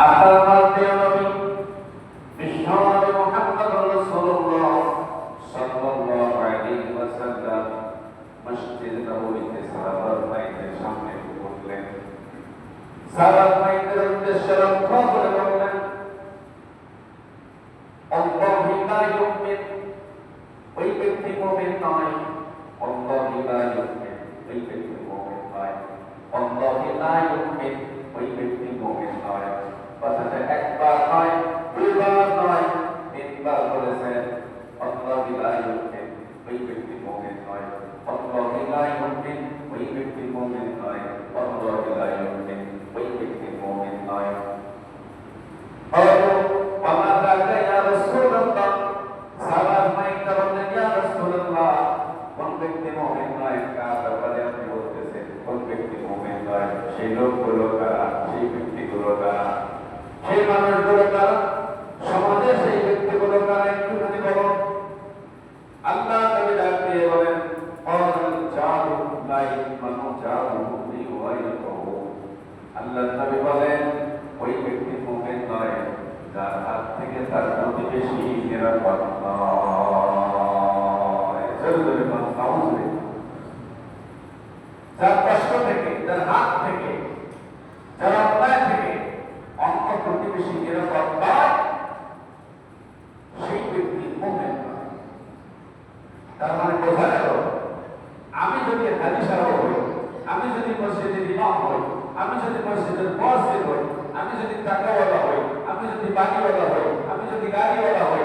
আপনার প্রিয় নবী বিশ্বনবী মুহাম্মদুর রাসূলুল্লাহ সাল্লাল্লাহু আলাইহি ওয়াসাল্লাম মসজিদ নববীতে সাহাবার মাইদের সামনে বসলেন। সাহাবার মাইদের উদ্দেশ্যে লক্ষ্য করে বললেন, আল্লাহু লা ইউমিন, ওই ব্যক্তি মুমিন নয়। আল্লাহু লা ইউমিন, ওই ব্যক্তি মুমিন নয়। আল্লাহু লা ইউমিন, ওই ব্যক্তি মুমিন নয়। কথাটা একবার নয়, দুইবার নয়, তিনবার বলেছেন। আল্লাহু লা ইউমিন, ওই ব্যক্তি মুমিন নয়। আল্লাহু লা ইউমিন, ওই ব্যক্তি মুমিন নয়। আল্লাহু লা ইউমিন, ওই ব্যক্তি মুমিন নয়। সেই লোকগুলো কারা, সেই ব্যক্তিগুলো কারা, সেই মানুষগুলো কারা, সমাজে সেই ব্যক্তিগুলো কারা, একটু যদি বলো। আল্লাহ নবী ডাক দিয়ে বলেন, আল্লাহ নবী বলেন, ওই ব্যক্তি মুমিন নয় যার হাত থেকে তার প্রতিবেশী নিরাপদ নয়। যার কষ্ট থেকে, যার হাত থেকে, যার অন্যায় থেকে অন্য প্রতিবেশী নিরাপদ নয়, সেই ব্যক্তি মুমিন নয়। তার মানে বোঝা গেল, আমি যদি হাজি সাহেব হই, আমি যদি মসজিদের ইমাম হই, আমি যদি মসজিদের মুয়াজ্জিন হই, আমি যদি টাকাওয়ালা হই, আমি যদি বাড়িওয়ালা হই, আমি যদি গাড়িওয়ালা হই,